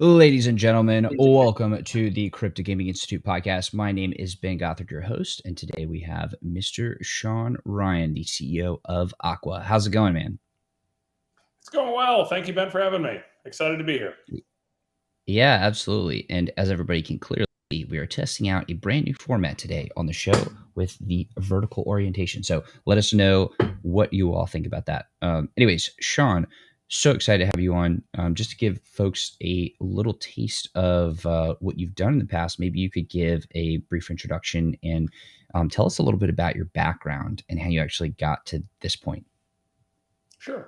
Ladies and gentlemen, welcome to the Crypto Gaming Institute podcast. My name is Ben Gothard, your host, and today we have Mr. Sean Ryan, the CEO of Aqua. How's it going, man? It's going well. Thank you, Ben, for having me. Excited to be here. Yeah, absolutely. And as everybody can clearly see, we are testing out a brand new format today on the show with the vertical orientation. So let us know what you all think about that. Anyways, Sean, so excited to have you on. Just to give folks a little taste of what you've done in the past, maybe you could give a brief introduction and tell us a little bit about your background and how you actually got to this point. Sure.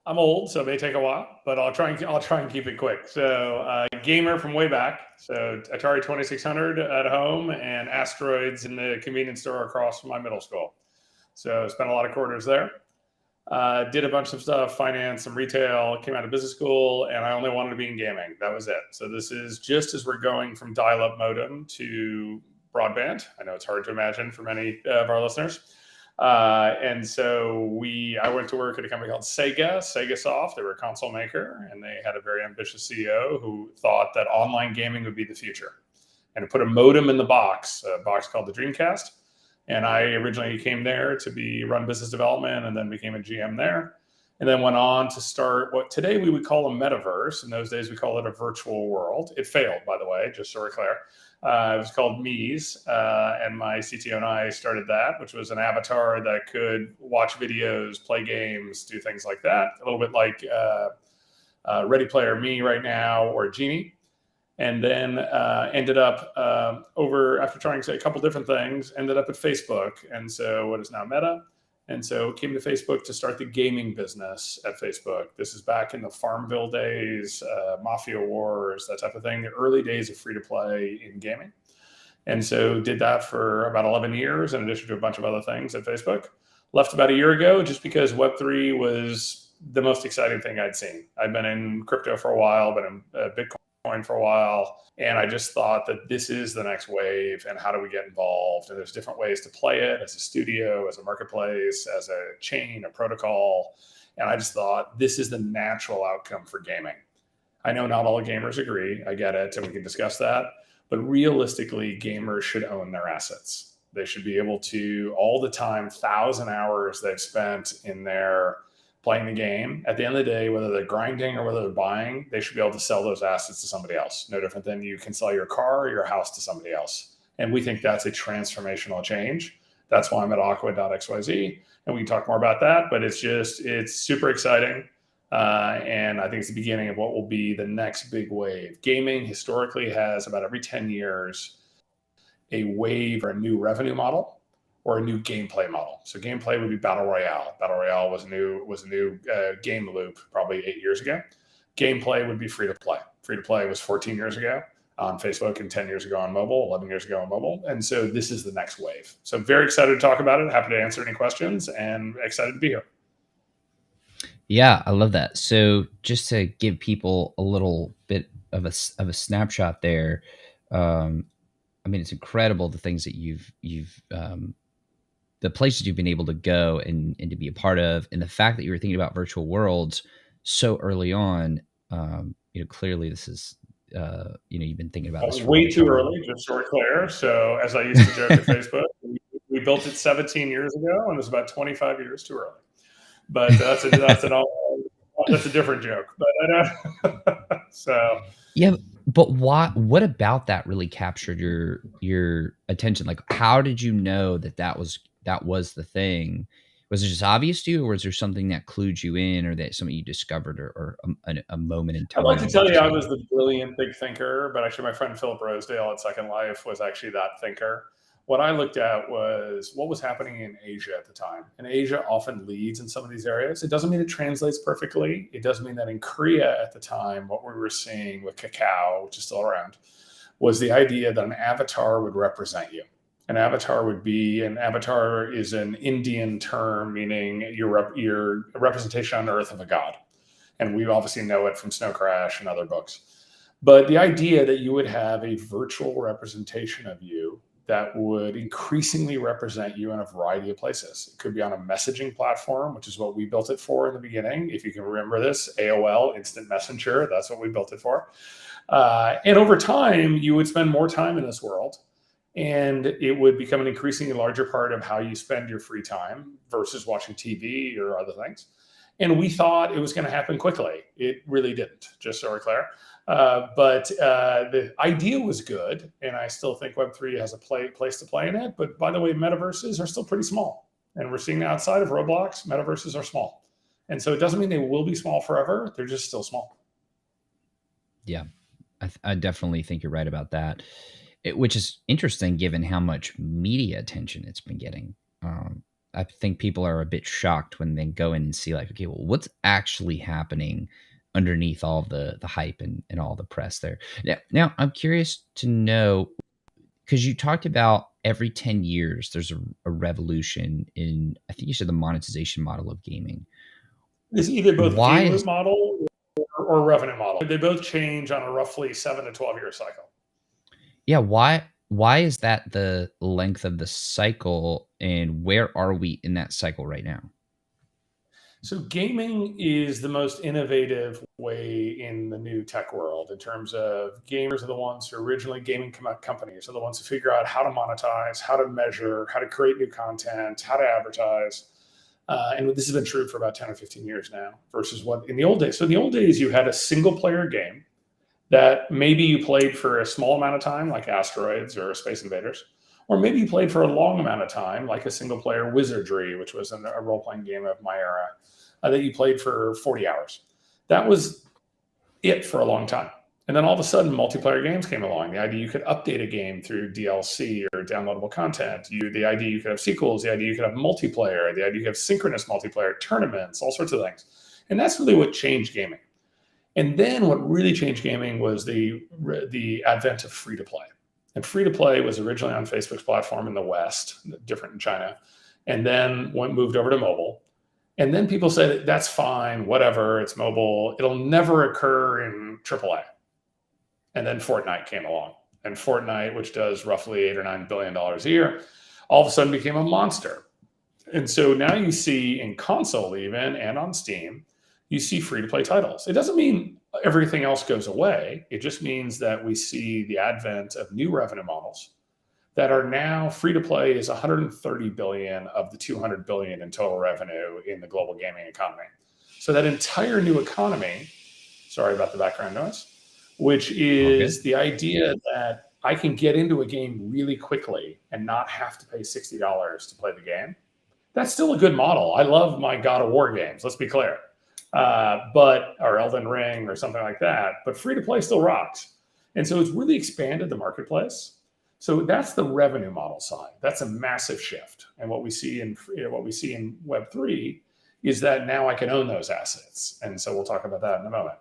I'm old, so it may take a while, but I'll try and keep it quick. So, gamer from way back. So, Atari 2600 at home and Asteroids in the convenience store across from my middle school. So, spent a lot of quarters there. Did a bunch of stuff, finance, some retail, came out of business school, and I only wanted to be in gaming. That was it. So, this is just as we're going from dial-up modem to broadband. I know it's hard to imagine for many of our listeners. And so I went to work at a company called Sega Soft. They were a console maker, and they had a very ambitious CEO who thought that online gaming would be the future. And to put a modem in the box, a box called the Dreamcast. And I originally came there to run business development and then became a GM there. And then went on to start what today we would call a metaverse. In those days, we called it a virtual world. It failed, by the way, just so we're clear. It was called Mies, and my CTO and I started that, which was an avatar that could watch videos, play games, do things like that. A little bit like Ready Player Me right now or Genie. And then ended up after trying a couple different things, ended up at Facebook. And so what is now Meta. And so came to Facebook to start the gaming business at Facebook. This is back in the Farmville days, Mafia Wars, that type of thing, the early days of free-to-play in gaming. And so did that for about 11 years, in addition to a bunch of other things at Facebook. Left about a year ago just because Web3 was the most exciting thing I'd seen. I'd been in crypto for a while, been in Bitcoin for a while. And I just thought that this is the next wave and how do we get involved? And there's different ways to play it as a studio, as a marketplace, as a chain, a protocol. And I just thought this is the natural outcome for gaming. I know not all gamers agree. I get it. And we can discuss that. But realistically, gamers should own their assets. They should be able to, all the time, 1,000 hours they've spent in their playing the game, at the end of the day, whether they're grinding or whether they're buying, they should be able to sell those assets to somebody else. No different than you can sell your car or your house to somebody else. And we think that's a transformational change. That's why I'm at aqua.xyz. And we can talk more about that, but it's super exciting. And I think it's the beginning of what will be the next big wave. Gaming historically has about every 10 years a wave or a new revenue model or a new gameplay model. So gameplay would be Battle Royale. Battle Royale was a new game loop probably 8 years ago. Gameplay would be free to play. Free to play was 14 years ago on Facebook and 10 years ago on mobile, 11 years ago on mobile. And so this is the next wave. So I'm very excited to talk about it. Happy to answer any questions and excited to be here. Yeah, I love that. So just to give people a little bit of a snapshot there, I mean, it's incredible the things that you've the places you've been able to go and to be a part of, and the fact that you were thinking about virtual worlds so early on. Clearly this is you've been thinking about this for way too early, just so we're clear. So as I used to joke at Facebook, we built it 17 years ago, and it was about 25 years too early. But that's a different joke. But so yeah. But what about that really captured your attention? Like, how did you know that was the thing? Was it just obvious to you, or was there something that clued you in, or that something you discovered, or a moment in time? I'd like to tell you I was the brilliant big thinker, but actually my friend Philip Rosedale at Second Life was actually that thinker. What I looked at was what was happening in Asia at the time. And Asia often leads in some of these areas. It doesn't mean it translates perfectly. It doesn't mean that in Korea at the time, what we were seeing with Kakao, which is still around, was the idea that an avatar would represent you. An avatar is an Indian term, meaning you're a representation on earth of a god. And we obviously know it from Snow Crash and other books. But the idea that you would have a virtual representation of you that would increasingly represent you in a variety of places. It could be on a messaging platform, which is what we built it for in the beginning. If you can remember this, AOL, Instant Messenger, that's what we built it for. And over time, you would spend more time in this world, and it would become an increasingly larger part of how you spend your free time versus watching TV or other things. And we thought it was going to happen quickly. It really didn't, just so we're clear. But the idea was good, and I still think Web3 has a place to play in it. But by the way, metaverses are still pretty small. And we're seeing outside of Roblox, metaverses are small. And so it doesn't mean they will be small forever. They're just still small. Yeah, I definitely think you're right about that. Which is interesting given how much media attention it's been getting. I think people are a bit shocked when they go in and see, like, okay, well, what's actually happening underneath all the hype and all the press there. Now I'm curious to know, because you talked about every 10 years there's a revolution in, I think you said, the monetization model of gaming. It's either both Why game is loop model or revenue model. They both change on a roughly 7 to 12 year cycle. Yeah, why is that the length of the cycle, and where are we in that cycle right now? So gaming is the most innovative way in the new tech world in terms of gamers are the ones who originally gaming companies are the ones who figure out how to monetize, how to measure, how to create new content, how to advertise. And this has been true for about 10 or 15 years now versus what in the old days. So in the old days, you had a single player game that maybe you played for a small amount of time, like Asteroids or Space Invaders, or maybe you played for a long amount of time, like a single player Wizardry, which was a role playing game of my era, that you played for 40 hours. That was it for a long time. And then all of a sudden, multiplayer games came along. The idea you could update a game through DLC or downloadable content. The idea you could have sequels. The idea you could have multiplayer. The idea you could have synchronous multiplayer, tournaments, all sorts of things. And that's really what changed gaming. And then what really changed gaming was the advent of free to play. And free to play was originally on Facebook's platform in the West, different in China, and then moved over to mobile. And then people said, that's fine, whatever, it's mobile. It'll never occur in AAA. And then Fortnite came along. And Fortnite, which does roughly $8 or $9 billion a year, all of a sudden became a monster. And so now you see in console even and on Steam, you see free-to-play titles. It doesn't mean everything else goes away. It just means that we see the advent of new revenue models that are now free-to-play is 130 billion of the 200 billion in total revenue in the global gaming economy. So that entire new economy, sorry about the background noise, which is the idea that I can get into a game really quickly and not have to pay $60 to play the game. That's still a good model. I love my God of War games, let's be clear. Or Elden Ring or something like that. But free to play still rocks. And so it's really expanded the marketplace. So that's the revenue model side. That's a massive shift. And what we see in Web3 is that now I can own those assets. And so we'll talk about that in a moment.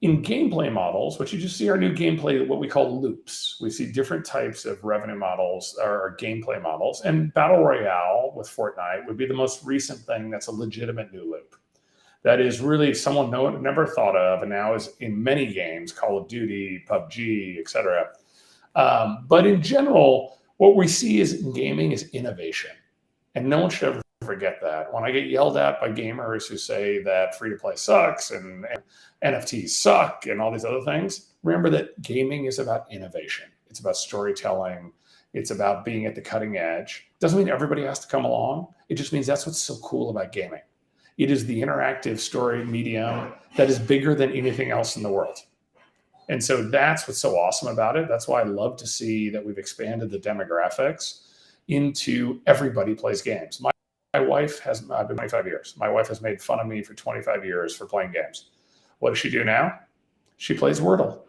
In gameplay models, what you just see are new gameplay, what we call loops. We see different types of revenue models or gameplay models. And Battle Royale with Fortnite would be the most recent thing that's a legitimate new loop. That is really someone no one never thought of, and now is in many games, Call of Duty, PUBG, etc. But in general, what we see is in gaming is innovation. And no one should ever forget that. When I get yelled at by gamers who say that free-to-play sucks and NFTs suck and all these other things, remember that gaming is about innovation. It's about storytelling. It's about being at the cutting edge. Doesn't mean everybody has to come along. It just means that's what's so cool about gaming. It is the interactive story medium that is bigger than anything else in the world. And so that's what's so awesome about it. That's why I love to see that we've expanded the demographics into everybody plays games. My wife has, I've been 25 years. My wife has made fun of me for 25 years for playing games. What does she do now? She plays Wordle.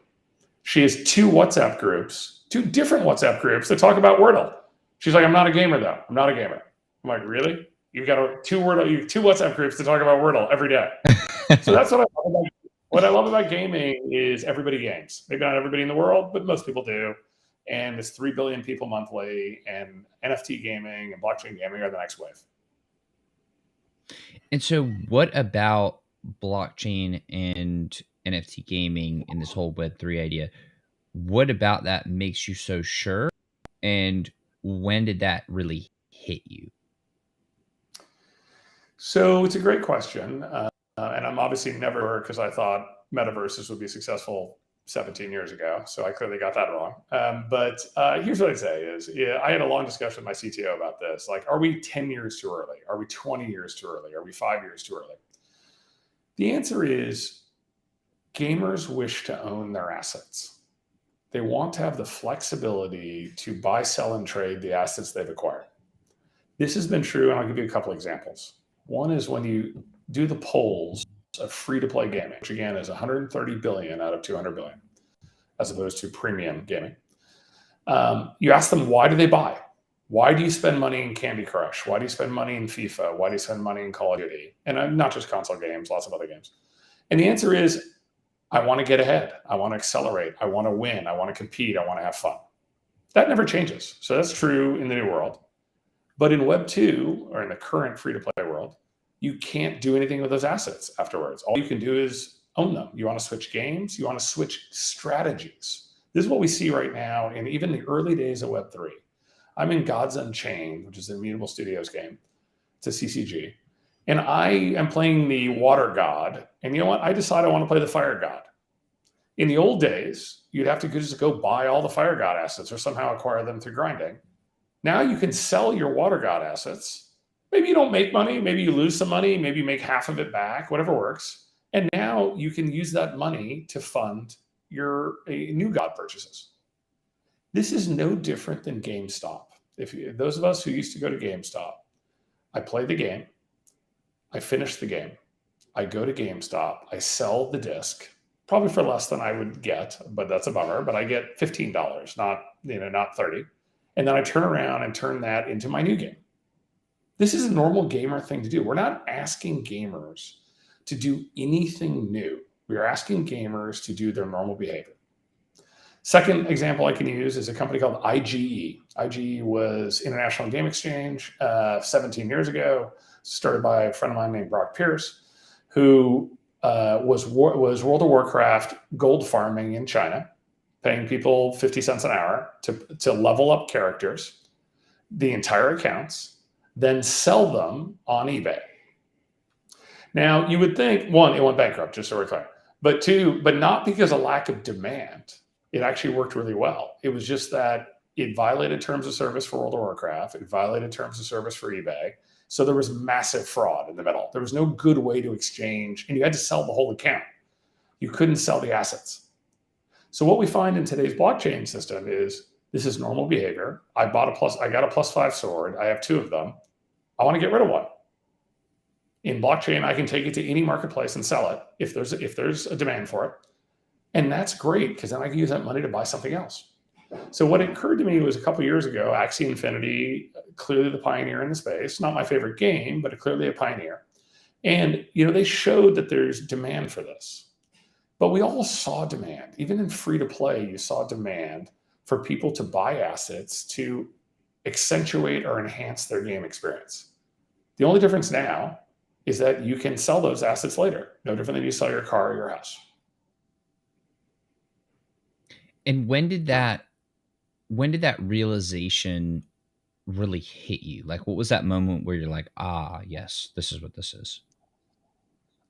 She has two different WhatsApp groups that talk about Wordle. She's like, I'm not a gamer though. I'm not a gamer. I'm like, really? You've got two WhatsApp groups to talk about Wordle every day. So that's what I love about. What I love about gaming is everybody games. Maybe not everybody in the world, but most people do. And it's 3 billion people monthly, and NFT gaming and blockchain gaming are the next wave. And so what about blockchain and NFT gaming and this whole Web3 idea? What about that makes you so sure? And when did that really hit you? So it's a great question. And I'm obviously never, because I thought metaverses would be successful 17 years ago. So I clearly got that wrong. But here's what I'd say is, yeah, I had a long discussion with my CTO about this. Like, are we 10 years too early? Are we 20 years too early? Are we 5 years too early? The answer is gamers wish to own their assets. They want to have the flexibility to buy, sell, and trade the assets they've acquired. This has been true, and I'll give you a couple examples. One is when you do the polls of free-to-play gaming, which again is 130 billion out of 200 billion, as opposed to premium gaming. You ask them, why do they buy? Why do you spend money in Candy Crush? Why do you spend money in FIFA? Why do you spend money in Call of Duty? And not just console games, lots of other games. And the answer is, I want to get ahead. I want to accelerate. I want to win. I want to compete. I want to have fun. That never changes. So that's true in the new world. But in Web 2, or in the current free-to-play world, you can't do anything with those assets afterwards. All you can do is own them. You want to switch games. You want to switch strategies. This is what we see right now in even the early days of Web 3. I'm in Gods Unchained, which is an Immutable Studios game. It's a CCG. And I am playing the Water God. And you know what? I decide I want to play the Fire God. In the old days, you'd have to just go buy all the Fire God assets or somehow acquire them through grinding. Now you can sell your Water God assets. Maybe you don't make money. Maybe you lose some money. Maybe you make half of it back, whatever works. And now you can use that money to fund your new God purchases. This is no different than GameStop. Those of us who used to go to GameStop, I play the game, I finish the game, I go to GameStop, I sell the disc, probably for less than I would get, but that's a bummer. But I get $15, not 30, and then I turn around and turn that into my new game. This is a normal gamer thing to do. We're not asking gamers to do anything new. We are asking gamers to do their normal behavior. Second example I can use is a company called IGE. IGE was International Game Exchange 17 years ago, started by a friend of mine named Brock Pierce, who was World of Warcraft gold farming in China, paying people 50 cents an hour to level up characters, the entire accounts, then sell them on eBay. Now, you would think, one, it went bankrupt, just so we're clear. But two, but not because of lack of demand. It actually worked really well. It was just that it violated terms of service for World of Warcraft. It violated terms of service for eBay. So there was massive fraud in the middle. There was no good way to exchange, and you had to sell the whole account. You couldn't sell the assets. So what we find in today's blockchain system is this is normal behavior. I got a +5 sword. I have 2 of them. I want to get rid of one. In blockchain, I can take it to any marketplace and sell it if there's a demand for it. And that's great, because then I can use that money to buy something else. So what occurred to me was a couple of years ago, Axie Infinity, clearly the pioneer in the space, not my favorite game, but clearly a pioneer. And they showed that there's demand for this. But we all saw demand. Even in free to play, you saw demand for people to buy assets to accentuate or enhance their game experience. The only difference now is that you can sell those assets later. No different than you sell your car or your house. And when did that realization really hit you? Like, what was that moment where you're like, yes, this is what this is?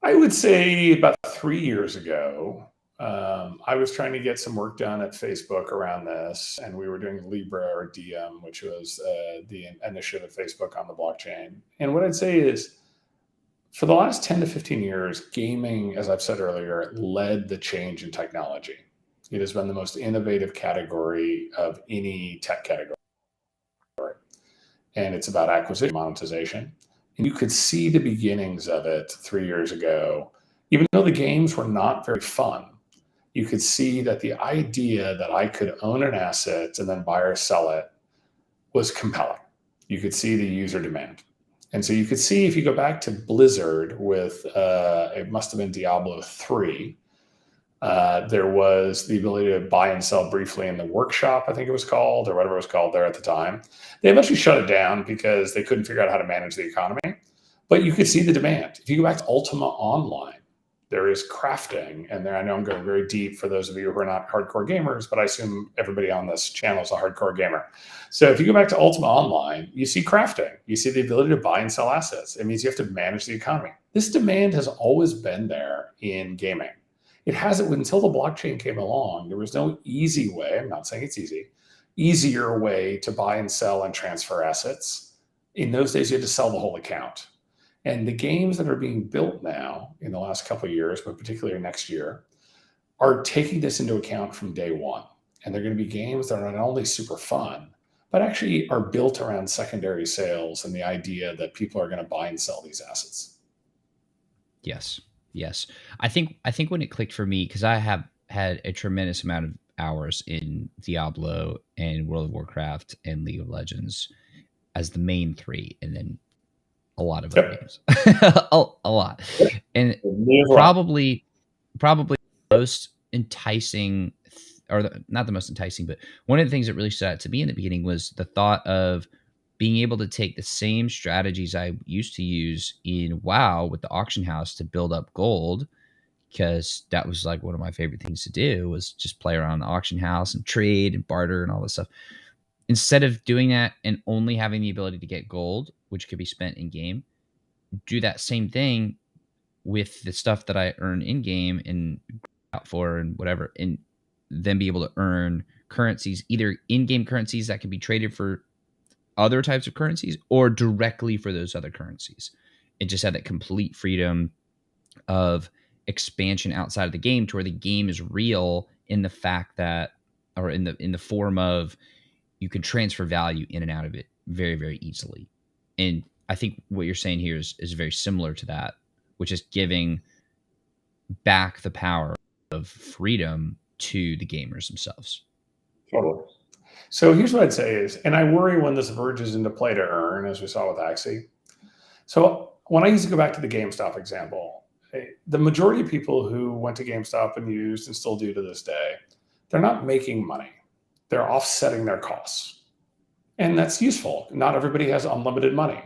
I would say about 3 years ago, I was trying to get some work done at Facebook around this, and we were doing Libra or Diem, which was the initiative of Facebook on the blockchain. And what I'd say is, for the last 10 to 15 years, gaming, as I've said earlier, led the change in technology. It has been the most innovative category of any tech category. And it's about acquisition, monetization. And you could see the beginnings of it 3 years ago. Even though the games were not very fun, you could see that the idea that I could own an asset and then buy or sell it was compelling. You could see the user demand. And so you could see, if you go back to Blizzard with, it must have been Diablo 3, there was the ability to buy and sell briefly in the workshop, I think it was called, or whatever it was called there at the time. They eventually shut it down because they couldn't figure out how to manage the economy. But you could see the demand. If you go back to Ultima Online, There is crafting, and there I know I'm going very deep for those of you who are not hardcore gamers, but I assume everybody on this channel is a hardcore gamer. So if you go back to Ultima Online, you see crafting. You see the ability to buy and sell assets. It means you have to manage the economy. This demand has always been there in gaming. It hasn't until the blockchain came along. There was no easy way, I'm not saying it's easy, easier way to buy and sell and transfer assets. In those days, you had to sell the whole account. And the games that are being built now in the last couple of years, but particularly next year, are taking this into account from day one. And they're going to be games that are not only super fun, but actually are built around secondary sales and the idea that people are going to buy and sell these assets. Yes. Yes. I think when it clicked for me, because I have had a tremendous amount of hours in Diablo and World of Warcraft and League of Legends as the main three, and then a lot of other games. a lot. And probably the most enticing, not the most enticing, but one of the things that really stood out to me in the beginning was the thought of being able to take the same strategies I used to use in WoW with the auction house to build up gold, because that was like one of my favorite things to do, was just play around the auction house and trade and barter and all this stuff. Instead of doing that and only having the ability to get gold, which could be spent in game, do that same thing with the stuff that I earn in game and out for and whatever, and then be able to earn currencies, either in-game currencies that can be traded for other types of currencies or directly for those other currencies. It just had that complete freedom of expansion outside of the game, to where the game is real in the fact that, or in the form of, you can transfer value in and out of it very, very easily. And I think what you're saying here is very similar to that, which is giving back the power of freedom to the gamers themselves. Totally. So here's what I'd say is, and I worry when this verges into play to earn, as we saw with Axie. So when I used to go back to the GameStop example, the majority of people who went to GameStop and used and still do to this day, they're not making money. They're offsetting their costs. And that's useful. Not everybody has unlimited money.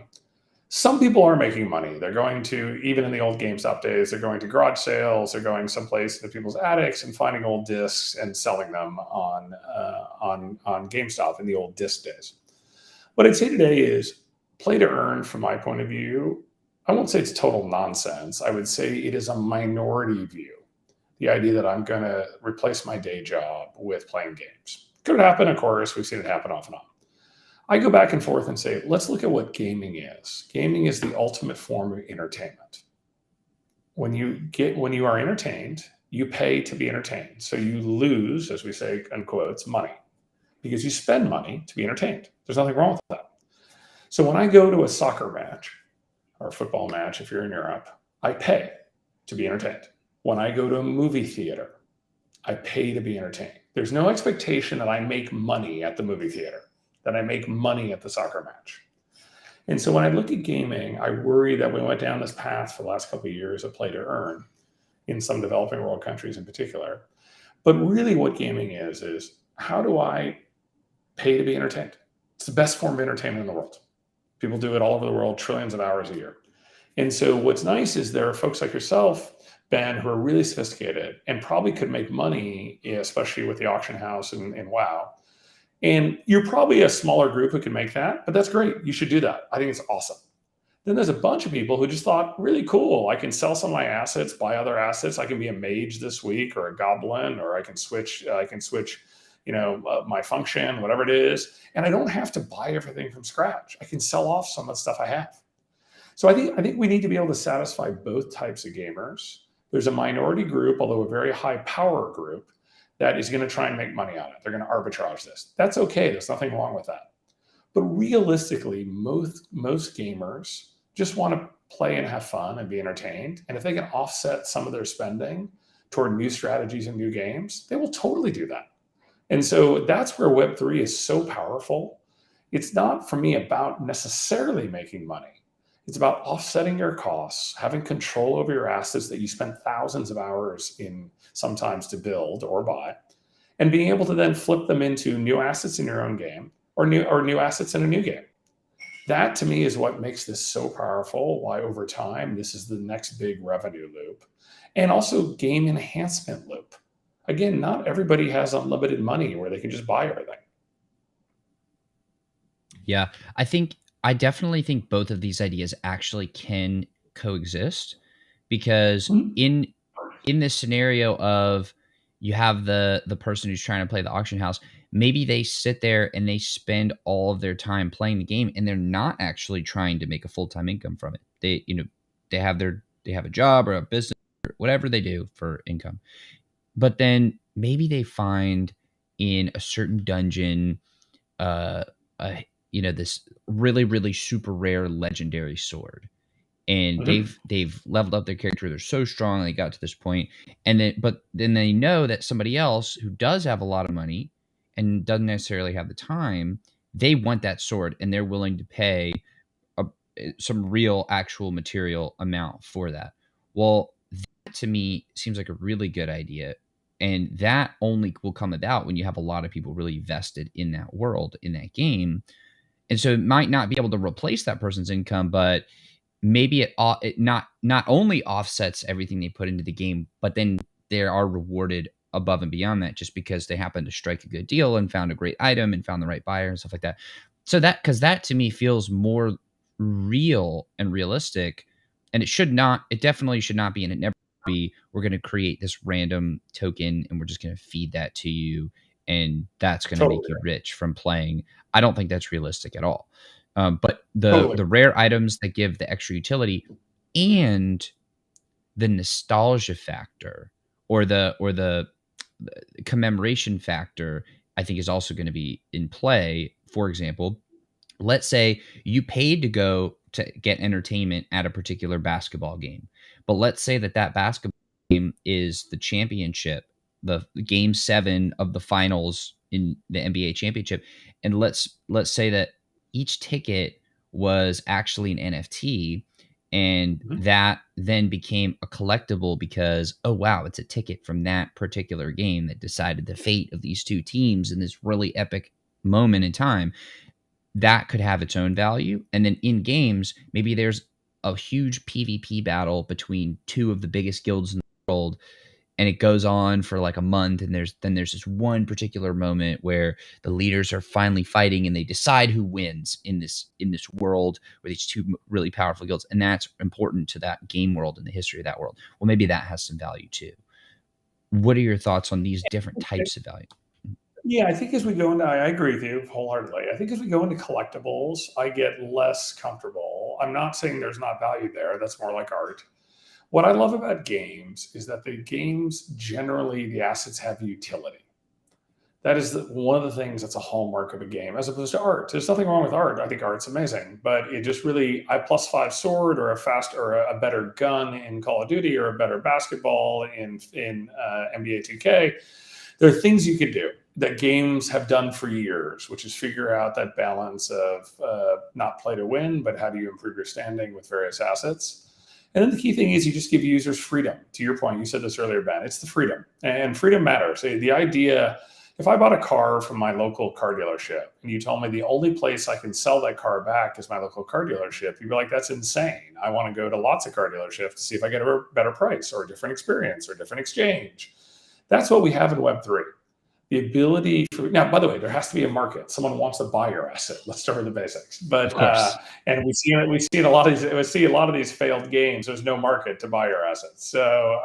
Some people are making money. They're going to, even in the old GameStop days, they're going to garage sales, they're going someplace into people's attics and finding old discs and selling them on GameStop in the old disc days. What I'd say today is play to earn, from my point of view. I won't say it's total nonsense. I would say it is a minority view. The idea that I'm going to replace my day job with playing games. Could happen, of course. We've seen it happen off and on. I go back and forth and say, let's look at what gaming is. Gaming is the ultimate form of entertainment. When you are entertained, you pay to be entertained. So you lose, as we say, in quotes, money, because you spend money to be entertained. There's nothing wrong with that. So when I go to a soccer match or a football match, if you're in Europe, I pay to be entertained. When I go to a movie theater, I pay to be entertained. There's no expectation that I make money at the movie theater, that I make money at the soccer match. And so when I look at gaming, I worry that we went down this path for the last couple of years of play to earn in some developing world countries in particular. But really what gaming is how do I pay to be entertained? It's the best form of entertainment in the world. People do it all over the world, trillions of hours a year. And so what's nice is there are folks like yourself, Ben, who are really sophisticated and probably could make money, especially with the auction house and WoW. And you're probably a smaller group who can make that, but that's great. You should do that. I think it's awesome. Then there's a bunch of people who just thought, really cool. I can sell some of my assets, buy other assets. I can be a mage this week, or a goblin, or I can switch, my function, whatever it is. And I don't have to buy everything from scratch. I can sell off some of the stuff I have. So I think we need to be able to satisfy both types of gamers. There's a minority group, although a very high power group, that is going to try and make money on it. They're going to arbitrage this. That's okay. There's nothing wrong with that. But realistically, most gamers just want to play and have fun and be entertained. And if they can offset some of their spending toward new strategies and new games, they will totally do that. And so that's where Web3 is so powerful. It's not, for me, about necessarily making money. It's about offsetting your costs, having control over your assets that you spend thousands of hours in sometimes to build or buy, and being able to then flip them into new assets in your own game, or new assets in a new game. That, to me, is what makes this so powerful, why over time this is the next big revenue loop. and also game enhancement loop. Again, not everybody has unlimited money where they can just buy everything. Yeah, I definitely think both of these ideas actually can coexist because Mhm. in this scenario of you have the person who's trying to play the auction house, maybe they sit there and they spend all of their time playing the game and they're not actually trying to make a full-time income from it. They have a job or a business or whatever they do for income. But then maybe they find in a certain dungeon uh, this really, really super rare legendary sword. And Mhm. they've leveled up their character. They're so strong they got to this point. And then they know that somebody else who does have a lot of money and doesn't necessarily have the time, they want that sword and they're willing to pay a, some real actual material amount for that. Well, that to me seems like a really good idea. And that only will come about when you have a lot of people really vested in that world, in that game. And so it might not be able to replace that person's income, but maybe it not only offsets everything they put into the game, but then they are rewarded above and beyond that just because they happen to strike a good deal and found a great item and found the right buyer and stuff like that. So because that to me feels more real and realistic, and it definitely should not be, and it never be, we're going to create this random token and we're just going to feed that to you and that's going to Totally, make you rich from playing. I don't think that's realistic at all. But the totally. the rare items that give the extra utility and the nostalgia factor or the commemoration factor, I think is also going to be in play. For example, let's say you paid to go to get entertainment at a particular basketball game, but let's say that basketball game is the championship, the game 7 of the finals in the NBA championship, and let's say that each ticket was actually an NFT, and Mhm. that then became a collectible because, oh wow, it's a ticket from that particular game that decided the fate of these two teams in this really epic moment in time. That could have its own value. And then in games, maybe there's a huge PvP battle between two of the biggest guilds in the world, and it goes on for like a month. And there's this one particular moment where the leaders are finally fighting, and they decide who wins in this world where these two really powerful guilds, and that's important to that game world and the history of that world. Well, maybe that has some value too. What are your thoughts on these different types of value? Yeah, I think as we go into, I agree with you wholeheartedly. I think as we go into collectibles, I get less comfortable. I'm not saying there's not value there. That's more like art. What I love about games is that the games generally, the assets have utility. That is one of the things that's a hallmark of a game, as opposed to art. There's nothing wrong with art. I think art's amazing, but it just really, I +5 sword or a fast or a better gun in Call of Duty or a better basketball in NBA 2K. There are things you could do that games have done for years, which is figure out that balance of not play to win, but how do you improve your standing with various assets. And then the key thing is you just give users freedom. To your point, you said this earlier, Ben, it's the freedom. And freedom matters. The idea, if I bought a car from my local car dealership and you told me the only place I can sell that car back is my local car dealership, you'd be like, that's insane. I want to go to lots of car dealerships to see if I get a better price or a different experience or a different exchange. That's what we have in Web3. The ability for, now, by the way, there has to be a market. Someone wants to buy your asset. Let's start with the basics. Of But course. and we see a lot of these. We see a lot of these failed games. There's no market to buy your assets. So,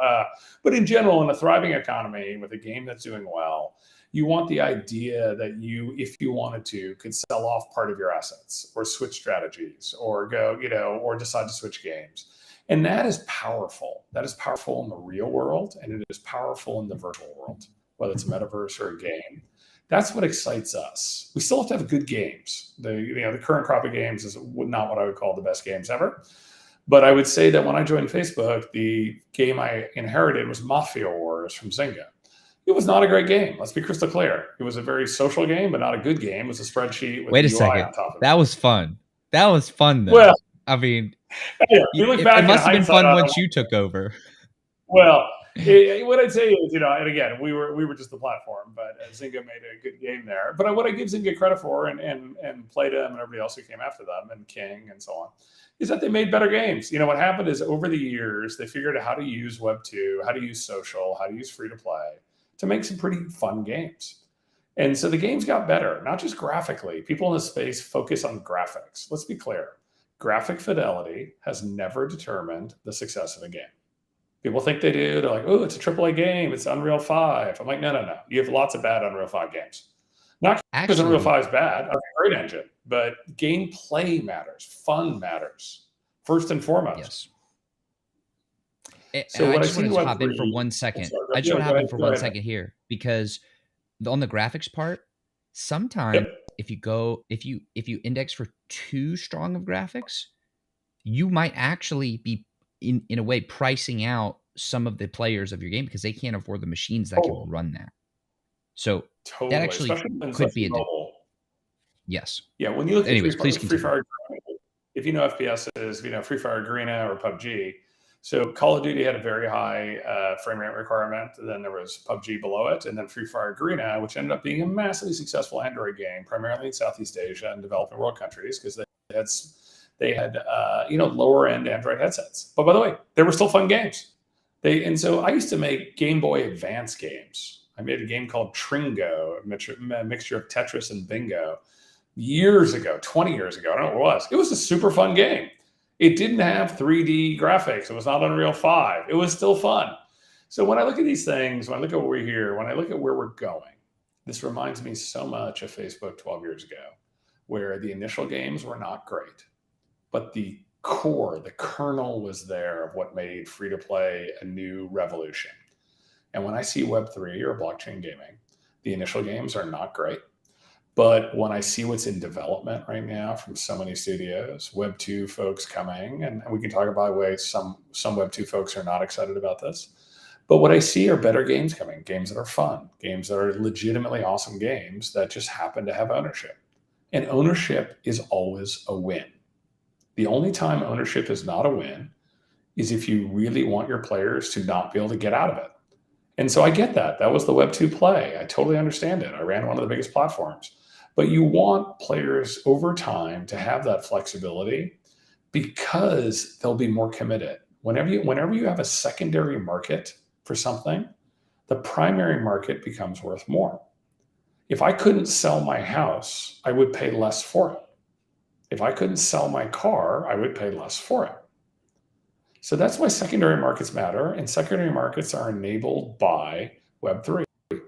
but in general, in a thriving economy with a game that's doing well, you want the idea that you, if you wanted to, could sell off part of your assets or switch strategies or go, or decide to switch games. And that is powerful. That is powerful in the real world, and it is powerful in the virtual world, whether it's a metaverse or a game. That's what excites us. We still have to have good games. The current crop of games is not what I would call the best games ever. But I would say that when I joined Facebook, the game I inherited was Mafia Wars from Zynga. It was not a great game. Let's be crystal clear. It was a very social game, but not a good game. It was a spreadsheet with Wait the a UI second. on top of it. That was fun. That was fun Well, though. I mean, yeah, we look it back in must have been hindsight fun on once it. you took over. Well, What I'd say is, and again, we were just the platform, but Zynga made a good game there. But what I give Zynga credit for, and Playdom and everybody else who came after them, and King and so on, is that they made better games. What happened is over the years they figured out how to use Web2, how to use social, how to use free to play to make some pretty fun games. And so the games got better, not just graphically. People in this space focus on graphics. Let's be clear. Graphic fidelity has never determined the success of a game. People think they do. They're like, oh, it's a AAA game. It's Unreal 5. I'm like, no. You have lots of bad Unreal 5 games. Not because Unreal 5 is bad. It's a great engine. But gameplay matters. Fun matters. First and foremost. Yes. So I just want to hop in for 1 second. I just want to hop in for 1 second here, because on the graphics part, sometimes if you index for too strong of graphics, you might actually be in a way pricing out some of the players of your game because they can't afford the machines that can run that. So that actually could be yes. Yeah, when you look at Free Fire, if you know FPSs, if you know Free Fire Arena or PUBG. So Call of Duty had a very high frame rate requirement. And then there was PUBG below it, and then Free Fire Arena, which ended up being a massively successful Android game, primarily in Southeast Asia and developing world countries, because they had lower end Android headsets. But by the way, they were still fun games. And so I used to make Game Boy Advance games. I made a game called Tringo, a mixture of Tetris and Bingo, years ago, 20 years ago. I don't know what it was. It was a super fun game. It didn't have 3D graphics. It was not Unreal 5. It was still fun. So when I look at these things, when I look at what we're here, when I look at where we're going, this reminds me so much of Facebook 12 years ago, where the initial games were not great, but the core, the kernel was there of what made free-to-play a new revolution. And when I see Web3 or blockchain gaming, the initial games are not great. But when I see what's in development right now from so many studios, Web2 folks coming, and we can talk about ways some Web2 folks are not excited about this. But what I see are better games coming, games that are fun, games that are legitimately awesome games that just happen to have ownership. And ownership is always a win. The only time ownership is not a win is if you really want your players to not be able to get out of it. And so I get that. That was the Web2 play. I totally understand it. I ran one of the biggest platforms. But you want players over time to have that flexibility because they'll be more committed. Whenever you have a secondary market for something, the primary market becomes worth more. If I couldn't sell my house, I would pay less for it. If I couldn't sell my car, I would pay less for it. So that's why secondary markets matter, and secondary markets are enabled by Web3,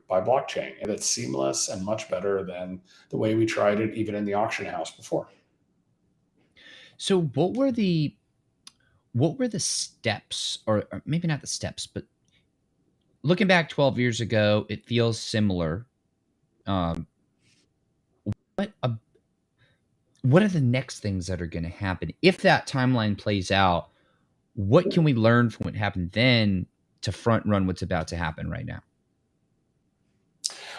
by blockchain, and it's seamless and much better than the way we tried it even in the auction house before. So what were the steps, or maybe not the steps, but looking back 12 years ago, it feels similar. What are the next things that are going to happen? If that timeline plays out, what can we learn from what happened then to front run what's about to happen right now?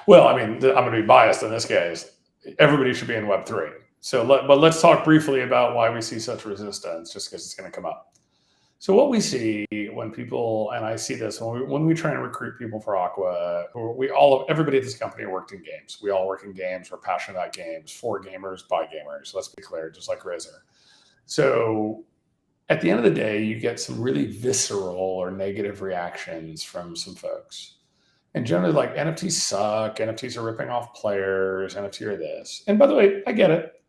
Well, I mean, I'm going to be biased in this case. Everybody should be in Web3. But let's talk briefly about why we see such resistance, just because it's going to come up. So what we see when people, and I see this when we try and recruit people for Aqua, everybody at this company worked in games. We all work in games. We're passionate about games, for gamers, by gamers. Let's be clear, just like Razor. So at the end of the day, you get some really visceral or negative reactions from some folks. And generally, like, NFTs suck, NFTs are ripping off players, NFT are this. And by the way, I get it.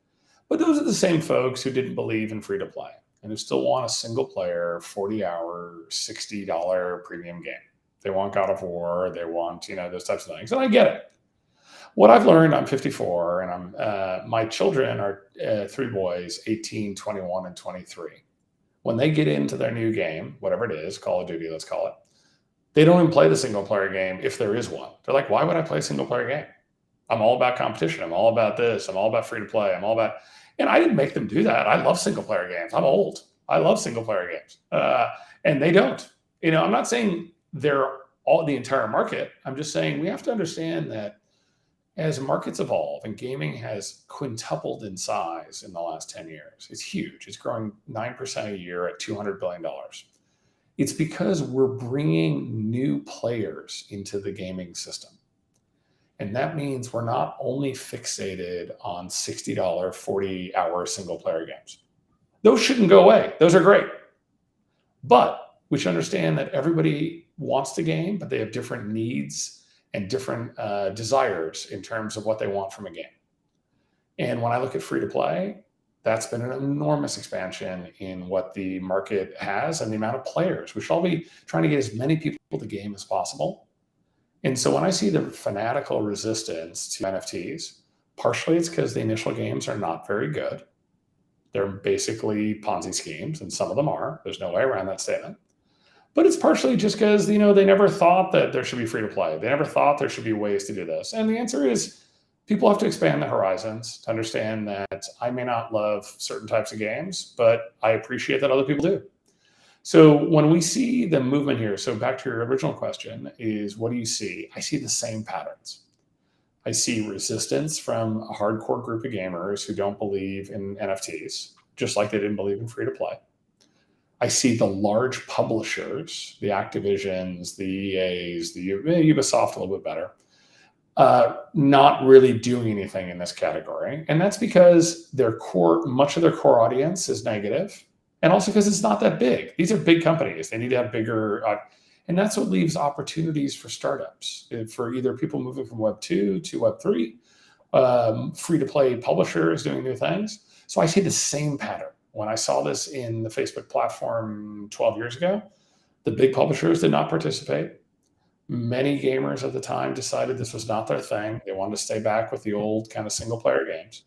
But those are the same folks who didn't believe in free to play and who still want a single player, 40-hour, $60 premium game. They want God of War, they want, those types of things. And I get it. What I've learned, I'm 54, and my children are 3 boys, 18, 21, and 23. When they get into their new game, whatever it is, Call of Duty, let's call it, they don't even play the single player game if there is one. They're like, why would I play a single player game? I'm all about competition. I'm all about this. I'm all about free to play. And I didn't make them do that. I love single player games. I'm old. I love single player games. And they don't. I'm not saying they're all the entire market. I'm just saying we have to understand that as markets evolve, and gaming has quintupled in size in the last 10 years. It's huge. It's growing 9% a year at $200 billion. It's because we're bringing new players into the gaming system. And that means we're not only fixated on $60, 40-hour single player games. Those shouldn't go away. Those are great. But we should understand that everybody wants to game, but they have different needs and different desires in terms of what they want from a game. And when I look at free to play, that's been an enormous expansion in what the market has and the amount of players. We should all be trying to get as many people to game as possible. And so when I see the fanatical resistance to NFTs, partially it's because the initial games are not very good. They're basically Ponzi schemes, and some of them are. There's no way around that statement. But it's partially just because, they never thought that there should be free to play. They never thought there should be ways to do this. And the answer is people have to expand the horizons to understand that I may not love certain types of games, but I appreciate that other people do. So when we see the movement here, so back to your original question is, what do you see? I see the same patterns. I see resistance from a hardcore group of gamers who don't believe in NFTs, just like they didn't believe in free to play. I see the large publishers, the Activisions, the EAs, the Ubisoft a little bit better, not really doing anything in this category. And that's because much of their core audience is negative. And also because it's not that big. These are big companies. They need to have bigger, and that's what leaves opportunities for startups, for either people moving from Web 2 to Web 3, free-to-play publishers doing new things. So I see the same pattern. When I saw this in the Facebook platform 12 years ago, the big publishers did not participate. Many gamers at the time decided this was not their thing. They wanted to stay back with the old kind of single-player games.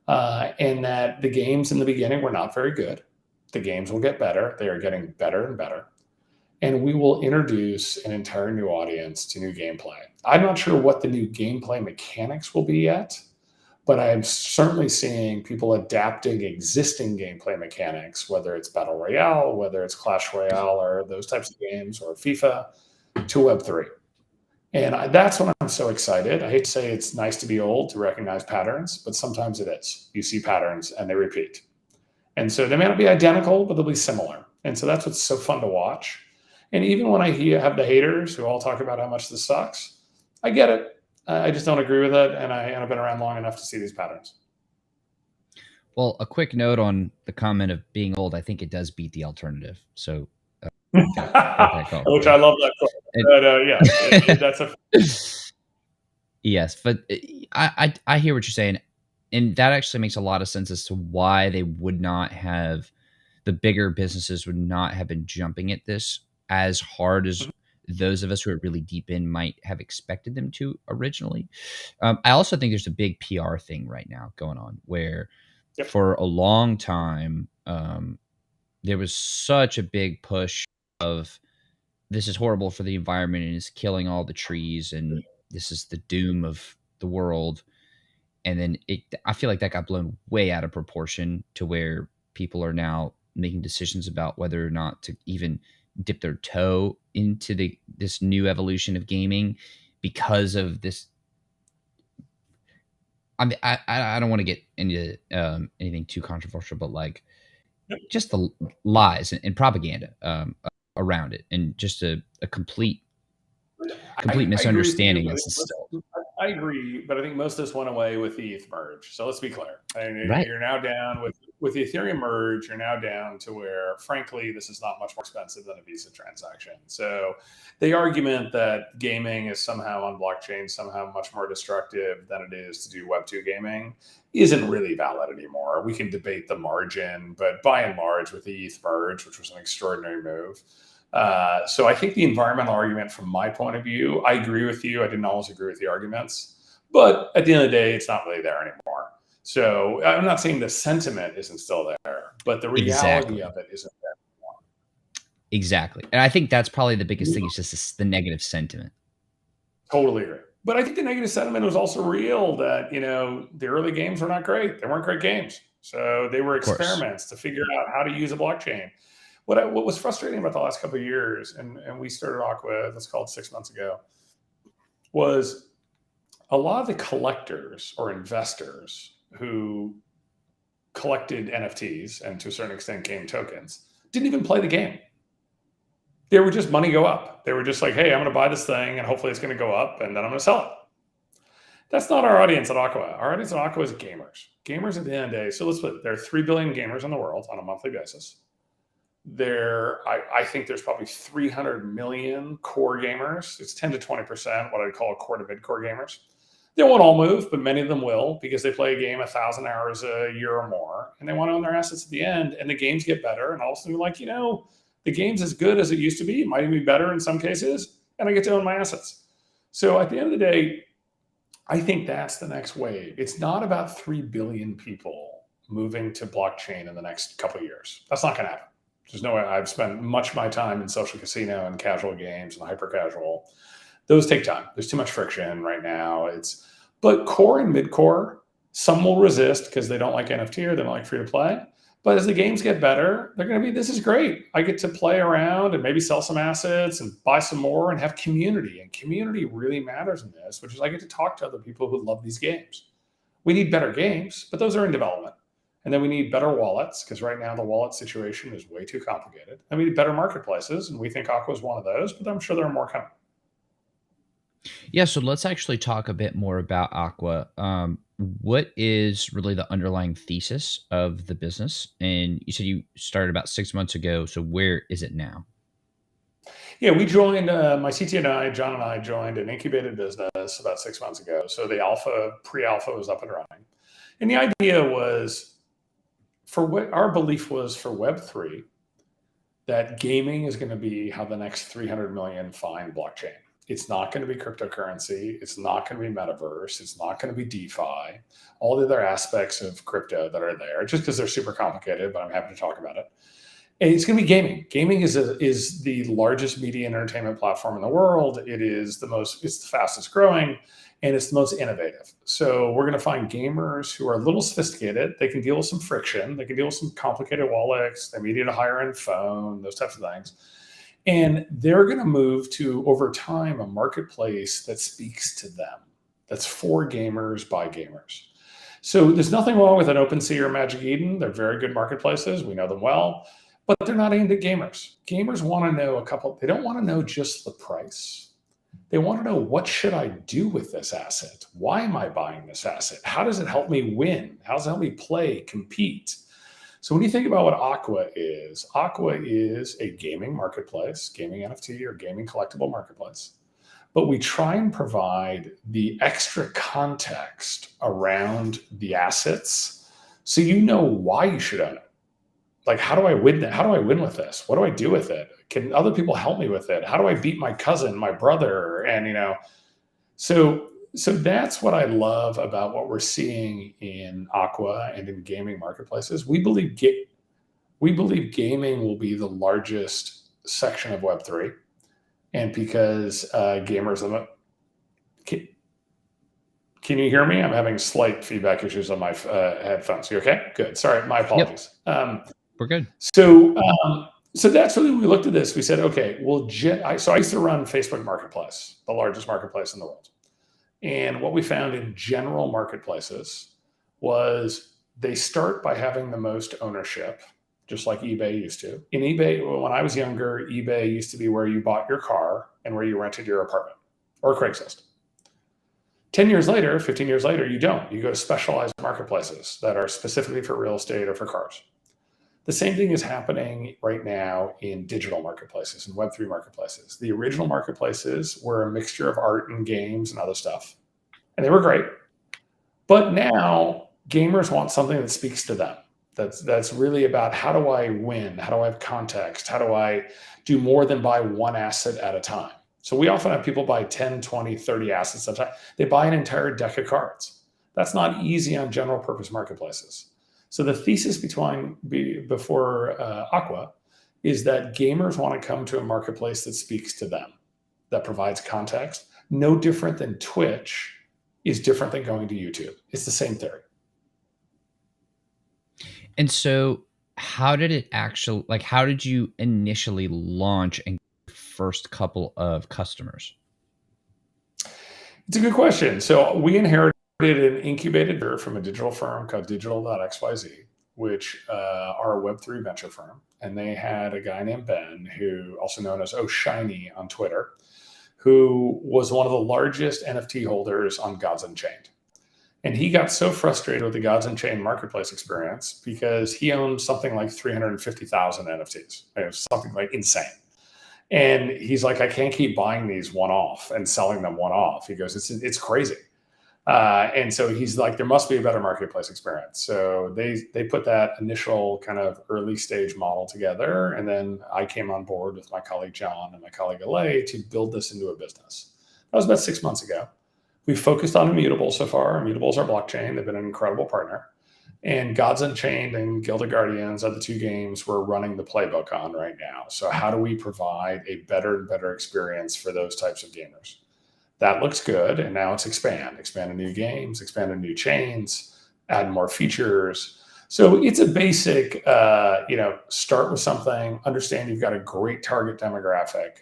And that the games in the beginning were not very good. The games will get better. They are getting better and better. And we will introduce an entire new audience to new gameplay. I'm not sure what the new gameplay mechanics will be yet, but I'm certainly seeing people adapting existing gameplay mechanics, whether it's Battle Royale, whether it's Clash Royale, or those types of games, or FIFA, to Web3. And that's when I'm so excited. I hate to say it's nice to be old to recognize patterns, but sometimes it is. You see patterns and they repeat. And so they may not be identical, but they'll be similar. And so that's what's so fun to watch. And even when I have the haters who all talk about how much this sucks, I get it. I just don't agree with it. And I've been around long enough to see these patterns. Well, a quick note on the comment of being old. I think it does beat the alternative. So, which I love that. But that's a. Yes, but I hear what you're saying. And that actually makes a lot of sense as to why they would not have, the bigger businesses would not have been jumping at this as hard as those of us who are really deep in might have expected them to originally. I also think there's a big PR thing right now going on where for a long time, there was such a big push of this is horrible for the environment and it's killing all the trees and this is the doom of the world. And then I feel like that got blown way out of proportion to where people are now making decisions about whether or not to even dip their toe into this new evolution of gaming because of this. I mean, I don't want to get into anything too controversial, but like just the lies and propaganda around it, and just a complete misunderstanding. I agree, but I think most of this went away with the ETH merge. So let's be clear. Right. You're now down with the Ethereum merge. You're now down to where, frankly, this is not much more expensive than a Visa transaction. So the argument that gaming is somehow on blockchain, somehow much more destructive than it is to do Web2 gaming isn't really valid anymore. We can debate the margin, but by and large, with the ETH merge, which was an extraordinary move, so I think the environmental argument from my point of view, I agree with you. I didn't always agree with the arguments, but at the end of the day, it's not really there anymore. So I'm not saying the sentiment isn't still there, but the reality of it isn't there anymore. Exactly. And I think that's probably the biggest thing is just the negative sentiment. Totally agree. But I think the negative sentiment was also real that, the early games were not great. They weren't great games. So they were experiments to figure out how to use a blockchain. What was frustrating about the last couple of years, and we started Aqua, let's call it 6 months ago, was a lot of the collectors or investors who collected NFTs and to a certain extent game tokens didn't even play the game. They were just money go up. They were just like, hey, I'm going to buy this thing and hopefully it's going to go up and then I'm going to sell it. That's not our audience at Aqua. Our audience at Aqua is gamers. Gamers at the end of the day. So let's put it, there are 3 billion gamers in the world on a monthly basis. I think there's probably 300 million core gamers. It's 10 to 20%, what I'd call core to mid-core gamers. They won't all move, but many of them will because they play a game 1,000 hours a year or more, and they want to own their assets at the end, and the games get better, and all of a sudden you're like, the game's as good as it used to be. It might even be better in some cases, and I get to own my assets. So at the end of the day, I think that's the next wave. It's not about 3 billion people moving to blockchain in the next couple of years. That's not going to happen. There's no way. I've spent much of my time in social casino and casual games and hyper casual. Those take time. There's too much friction right now. But core and mid-core, some will resist because they don't like NFT or they don't like free to play. But as the games get better, they're going to be, this is great. I get to play around and maybe sell some assets and buy some more and have community. And community really matters in this, which is I get to talk to other people who love these games. We need better games, but those are in development. And then we need better wallets because right now the wallet situation is way too complicated. And we need better marketplaces. And we think Aqua is one of those, but I'm sure there are more coming. Yeah, so let's actually talk a bit more about Aqua. What is really the underlying thesis of the business? And you said you started about 6 months ago. So where is it now? Yeah, we joined, my CTO and I, John and I joined an incubated business about 6 months ago. So the pre-alpha was up and running. And the idea was, for what our belief was for Web3, that gaming is going to be how the next 300 million find blockchain. It's not going to be cryptocurrency. It's not going to be metaverse. It's not going to be DeFi. All the other aspects of crypto that are there, just because they're super complicated, but I'm happy to talk about it. And it's going to be gaming. Gaming is the largest media and entertainment platform in the world. It's the fastest growing, and it's the most innovative. So we're going to find gamers who are a little sophisticated. They can deal with some friction. They can deal with some complicated wallets. They may need a higher end phone, those types of things. And they're going to move to, over time, a marketplace that speaks to them, that's for gamers by gamers. So there's nothing wrong with an OpenSea or Magic Eden. They're very good marketplaces. We know them well, but they're not aimed at gamers. Gamers want to know they don't want to know just the price. They want to know, what should I do with this asset? Why am I buying this asset? How does it help me win? How does it help me play, compete? So when you think about what Aqua is a gaming marketplace, gaming NFT or gaming collectible marketplace. But we try and provide the extra context around the assets so you know why you should own it. Like, how do I win? How do I win with this? What do I do with it? Can other people help me with it? How do I beat my cousin, my brother? And, so that's what I love about what we're seeing in Aqua and in gaming marketplaces. We believe gaming will be the largest section of Web3. And because gamers, can you hear me? I'm having slight feedback issues on my headphones. You okay? Good. Sorry, my apologies. Yep. We're good. So that's really, when we looked at this, we said, okay, well, so I used to run Facebook Marketplace, the largest marketplace in the world. And what we found in general marketplaces was they start by having the most ownership, just like eBay used to. In eBay, when I was younger, eBay used to be where you bought your car and where you rented your apartment, or Craigslist. 10 years later, 15 years later, you don't. You go to specialized marketplaces that are specifically for real estate or for cars. The same thing is happening right now in digital marketplaces and Web3 marketplaces. The original marketplaces were a mixture of art and games and other stuff, and they were great. But now gamers want something that speaks to them. That's really about, how do I win? How do I have context? How do I do more than buy one asset at a time? So we often have people buy 10, 20, 30 assets at a time. They buy an entire deck of cards. That's not easy on general purpose marketplaces. So the thesis before Aqua is that gamers want to come to a marketplace that speaks to them, that provides context. No different than Twitch is different than going to YouTube. It's the same theory. And so how did you initially launch and get your first couple of customers? It's a good question. So we inherited an incubator from a digital firm called digital.xyz. which are a Web3 venture firm. And they had a guy named Ben, who also known as Shiny on Twitter, who was one of the largest NFT holders on Gods Unchained. And he got so frustrated with the Gods Unchained marketplace experience because he owned something like 350,000 NFTs. It was something like insane. And he's like, I can't keep buying these one off and selling them one off. He goes, it's crazy. And so he's like, there must be a better marketplace experience. So they put that initial kind of early stage model together. And then I came on board with my colleague John and my colleague Alay to build this into a business. That was about 6 months ago. We've focused on Immutable so far. Immutable is our blockchain. They've been an incredible partner. And Gods Unchained and Guild of Guardians are the two games we're running the playbook on right now. So how do we provide a better and better experience for those types of gamers? That looks good. And now it's expand to new games, expand to new chains, add more features. So it's a basic, start with something, understand you've got a great target demographic,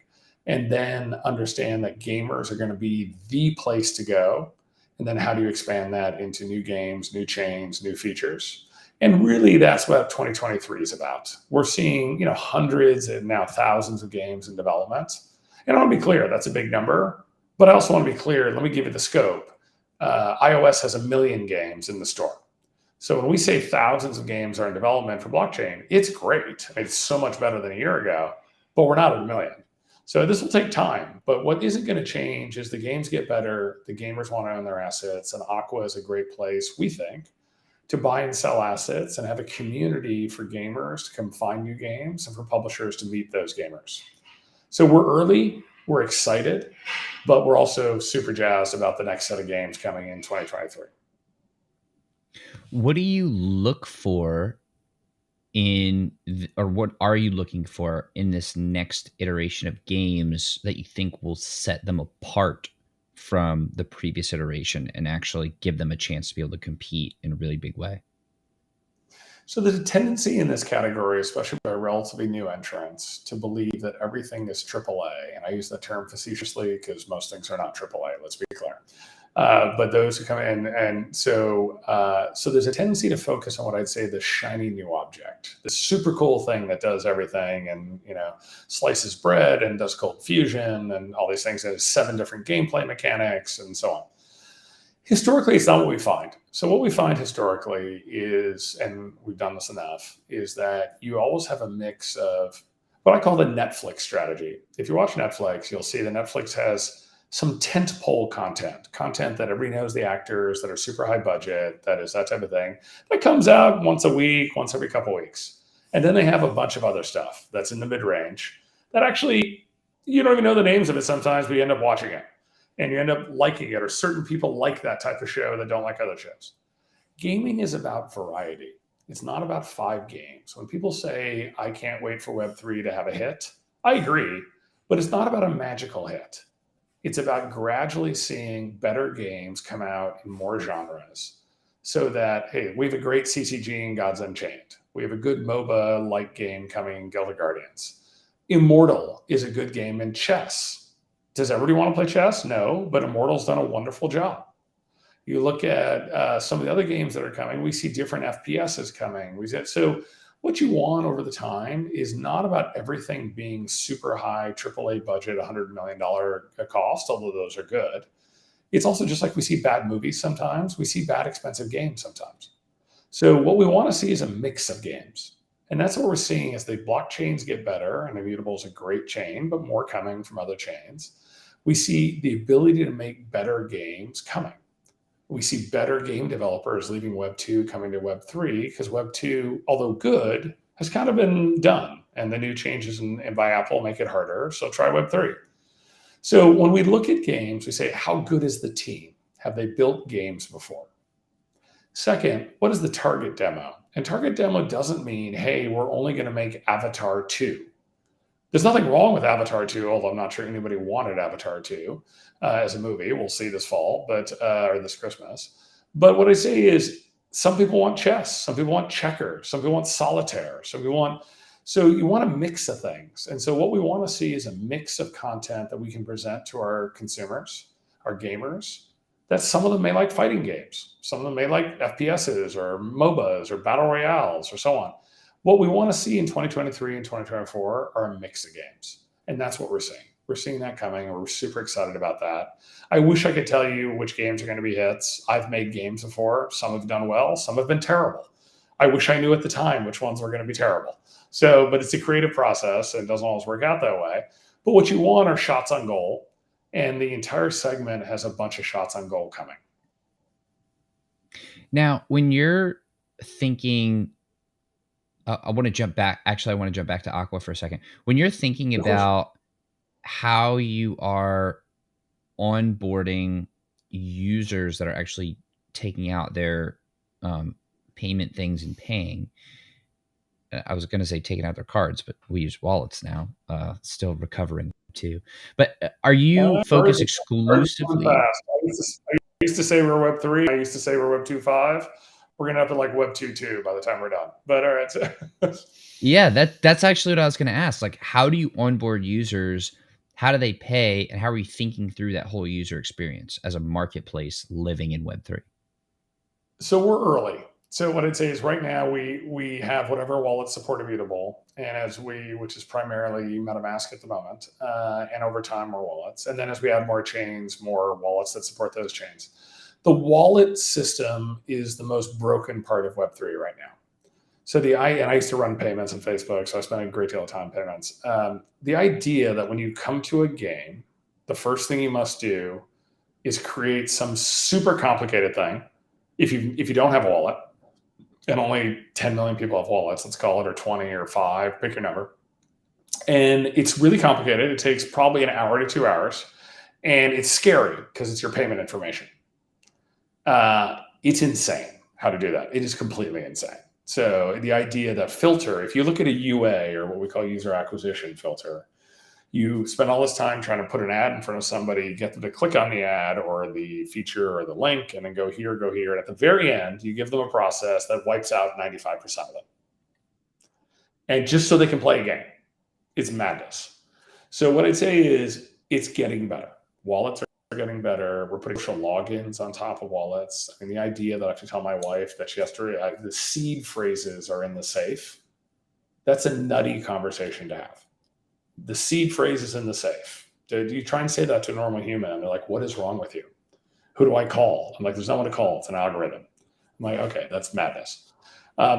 and then understand that gamers are going to be the place to go. And then how do you expand that into new games, new chains, new features? And really, that's what 2023 is about. We're seeing, hundreds and now thousands of games in development. And I want to be clear, that's a big number. But I also want to be clear, let me give you the scope. iOS has 1 million games in the store. So when we say thousands of games are in development for blockchain, it's great. It's so much better than a year ago, but we're not at 1 million. So this will take time, but what isn't going to change is the games get better, the gamers want to own their assets, and Aqua is a great place, we think, to buy and sell assets and have a community for gamers to come find new games and for publishers to meet those gamers. So we're early, we're excited, but we're also super jazzed about the next set of games coming in 2023. What do you look for or what are you looking for in this next iteration of games that you think will set them apart from the previous iteration and actually give them a chance to be able to compete in a really big way? So there's a tendency in this category, especially by relatively new entrants, to believe that everything is AAA. And I use that term facetiously because most things are not AAA, let's be clear. But those who come in, and so there's a tendency to focus on what I'd say the shiny new object, the super cool thing that does everything and slices bread and does cold fusion and all these things. There's 7 different gameplay mechanics and so on. Historically, it's not what we find. So what we find historically is, and we've done this enough, is that you always have a mix of what I call the Netflix strategy. If you watch Netflix, you'll see that Netflix has some tentpole content that everybody knows the actors, that are super high budget, that is that type of thing, that comes out once a week, once every couple of weeks. And then they have a bunch of other stuff that's in the mid-range that actually, you don't even know the names of it sometimes, but you end up watching it. And you end up liking it, or certain people like that type of show that don't like other shows. Gaming is about variety. It's not about 5 games. When people say, I can't wait for Web3 to have a hit, I agree, but it's not about a magical hit. It's about gradually seeing better games come out in more genres so that, hey, we have a great CCG in Gods Unchained. We have a good MOBA-like game coming in Guild of Guardians. Immortal is a good game in chess. Does everybody want to play chess? No, but Immortal's done a wonderful job. You look at some of the other games that are coming, we see different FPSs coming. So what you want over the time is not about everything being super high, AAA budget, $100 million cost, although those are good. It's also just like we see bad movies sometimes, we see bad expensive games sometimes. So what we want to see is a mix of games. And that's what we're seeing as the blockchains get better, and Immutable is a great chain, but more coming from other chains. We see the ability to make better games coming. We see better game developers leaving Web 2, coming to Web 3, because Web 2, although good, has kind of been done. And the new changes by Apple make it harder. So try Web 3. So when we look at games, we say, how good is the team? Have they built games before? Second, what is the target demo? And target demo doesn't mean, hey, we're only going to make Avatar 2. There's nothing wrong with Avatar 2, although I'm not sure anybody wanted Avatar 2 as a movie. We'll see this fall, or this Christmas. But what I say is some people want chess, some people want checkers, some people want solitaire, so you want a mix of things. And so what we want to see is a mix of content that we can present to our consumers, our gamers, that some of them may like fighting games. Some of them may like FPSs or MOBAs or battle royales or so on. What we want to see in 2023 and 2024 are a mix of games. And that's what we're seeing. We're seeing that coming, and we're super excited about that. I wish I could tell you which games are going to be hits. I've made games before. Some have done well, some have been terrible. I wish I knew at the time which ones were going to be terrible. So, but it's a creative process and it doesn't always work out that way. But what you want are shots on goal. And the entire segment has a bunch of shots on goal coming. Now, when you're thinking, I want to jump back. Actually, I want to jump back to Aqua for a second. When you're thinking about how you are onboarding users that are actually taking out their payment things and paying, I was going to say taking out their cards, but we use wallets now, still recovering too. But are you focused exclusively? I used to say we're Web 3. I used to say we're Web 2.5. We're going to have to like Web 2.2 by the time we're done. But all right. Yeah, that's actually what I was going to ask. Like, how do you onboard users? How do they pay? And how are you thinking through that whole user experience as a marketplace living in Web 3? So we're early. So what I'd say is right now we have whatever wallets support Immutable, and which is primarily MetaMask at the moment, and over time more wallets, and then as we add more chains, more wallets that support those chains. The wallet system is the most broken part of Web3 right now. So I used to run payments on Facebook, so I spent a great deal of time payments. The idea that when you come to a game, the first thing you must do is create some super complicated thing. If you don't have a wallet, and only 10 million people have wallets, let's call it, or 20 or 5, pick your number. And it's really complicated. It takes probably an hour to 2 hours. And it's scary because it's your payment information. It's insane how to do that. It is completely insane. So the idea that filter, if you look at a UA, or what we call user acquisition filter, you spend all this time trying to put an ad in front of somebody, get them to click on the ad or the feature or the link, and then go here. And at the very end, you give them a process that wipes out 95% of it. And just so they can play a game. It's madness. So what I'd say is it's getting better. Wallets are getting better. We're putting social logins on top of wallets. I mean, the idea that I have to tell my wife that she has to, the seed phrases are in the safe, that's a nutty conversation to have. The seed phrase is in the safe. Do you try and say that to a normal human? And they're like, what is wrong with you? Who do I call? I'm like, there's no one to call. It's an algorithm. I'm like, okay, that's madness.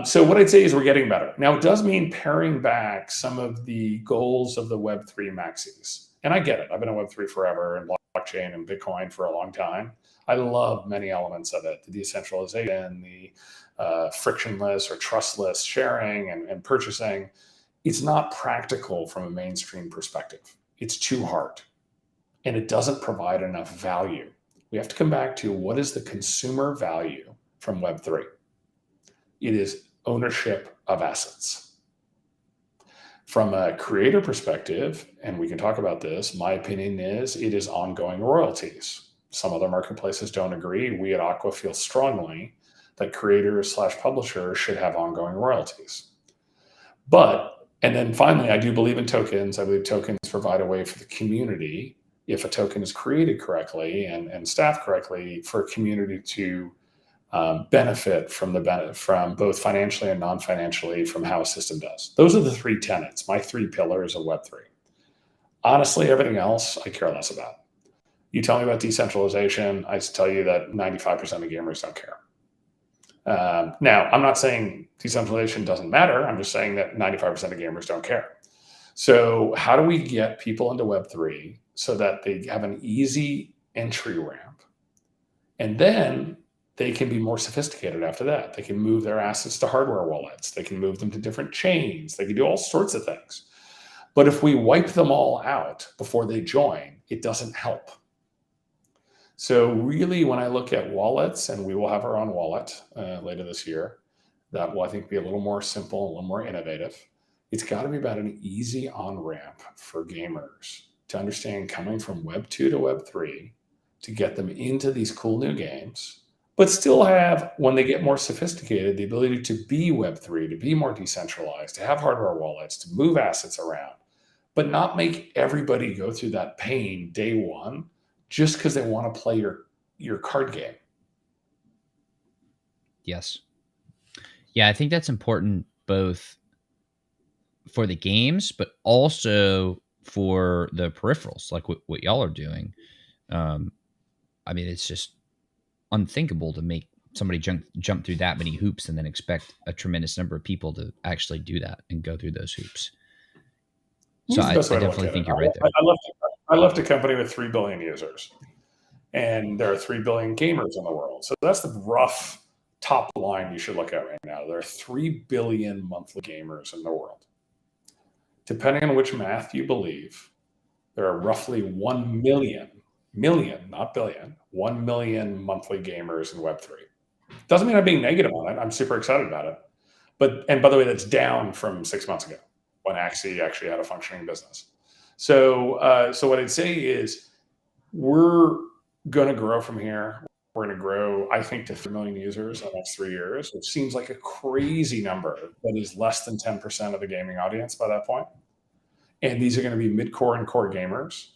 So what I'd say is we're getting better. Now, it does mean paring back some of the goals of the Web3 maxis. And I get it. I've been in Web3 forever, and blockchain and Bitcoin for a long time. I love many elements of it, the decentralization, the frictionless or trustless sharing and purchasing. It's not practical from a mainstream perspective. It's too hard, and it doesn't provide enough value. We have to come back to what is the consumer value from Web3? It is ownership of assets. From a creator perspective, and we can talk about this, my opinion is it is ongoing royalties. Some other marketplaces don't agree. We at Aqua feel strongly that creators/publishers should have ongoing royalties. And then finally, I do believe in tokens. I believe tokens provide a way for the community, if a token is created correctly and staffed correctly, for a community to benefit from both financially and non-financially from how a system does. Those are the 3 tenets, my 3 pillars of Web3. Honestly, everything else I care less about. You tell me about decentralization, I tell you that 95% of gamers don't care. Now, I'm not saying decentralization doesn't matter. I'm just saying that 95% of gamers don't care. So how do we get people into Web3 so that they have an easy entry ramp? And then they can be more sophisticated after that. They can move their assets to hardware wallets. They can move them to different chains. They can do all sorts of things. But if we wipe them all out before they join, it doesn't help. So really, when I look at wallets, and we will have our own wallet later this year, that will, I think, be a little more simple, a little more innovative. It's got to be about an easy on-ramp for gamers to understand coming from Web 2 to Web 3 to get them into these cool new games, but still have, when they get more sophisticated, the ability to be Web 3, to be more decentralized, to have hardware wallets, to move assets around, but not make everybody go through that pain day one just because they want to play your card game. Yes. Yeah, I think that's important both for the games, but also for the peripherals, like what y'all are doing. Um, I mean, it's just unthinkable to make somebody jump through that many hoops and then expect a tremendous number of people to actually do that and go through those hoops. So Here's the I best way to look definitely at it. think you're right there. I left a company with 3 billion users, and there are 3 billion gamers in the world. So that's the rough top line you should look at right now. There are 3 billion monthly gamers in the world. Depending on which math you believe, there are roughly 1 million, not billion, 1 million monthly gamers in Web3. Doesn't mean I'm being negative on it. I'm super excited about it. And by the way, that's down from 6 months ago when Axie actually had a functioning business. So what I'd say is we're going to grow from here. We're going to grow, I think, to 3 million users in the next 3 years, which seems like a crazy number, but is less than 10% of the gaming audience by that point. And these are going to be mid-core and core gamers.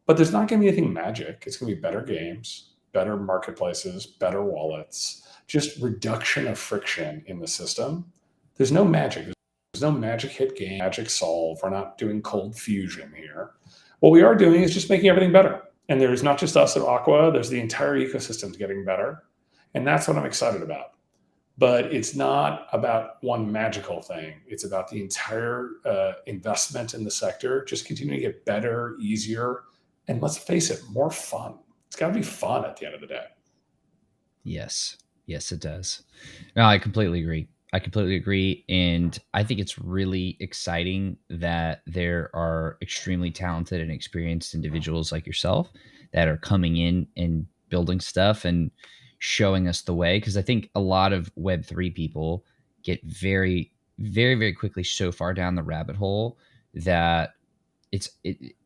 But there's not going to be anything magic. It's going to be better games, better marketplaces, better wallets, just reduction of friction in the system. There's no magic. There's no magic hit game, magic solve. We're not doing cold fusion here. What we are doing is just making everything better. And there's not just us at Aqua, there's the entire ecosystem getting better. And that's what I'm excited about. But it's not about one magical thing. It's about the entire investment in the sector, just continuing to get better, easier, and let's face it, more fun. It's got to be fun at the end of the day. Yes. Yes, it does. No, I completely agree. I completely agree. And I think it's really exciting that there are extremely talented and experienced individuals like yourself that are coming in and building stuff and showing us the way. Because I think a lot of Web3 people get very, very, very quickly so far down the rabbit hole that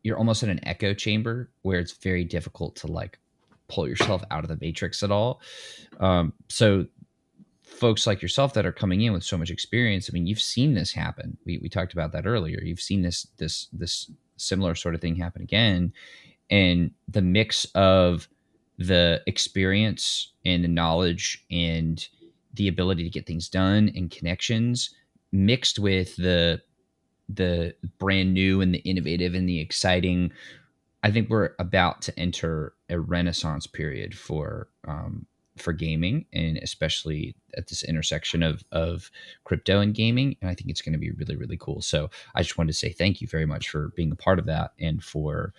you're almost in an echo chamber where it's very difficult to like pull yourself out of the matrix at all. So folks like yourself that are coming in with so much experience, I mean, you've seen this happen. We talked about that earlier. You've seen this similar sort of thing happen again, and the mix of the experience and the knowledge and the ability to get things done and connections mixed with the brand new and the innovative and the exciting. I think we're about to enter a renaissance period for gaming, and especially at this intersection of crypto and gaming. And I think it's going to be really, really cool. So I just wanted to say thank you very much for being a part of that and for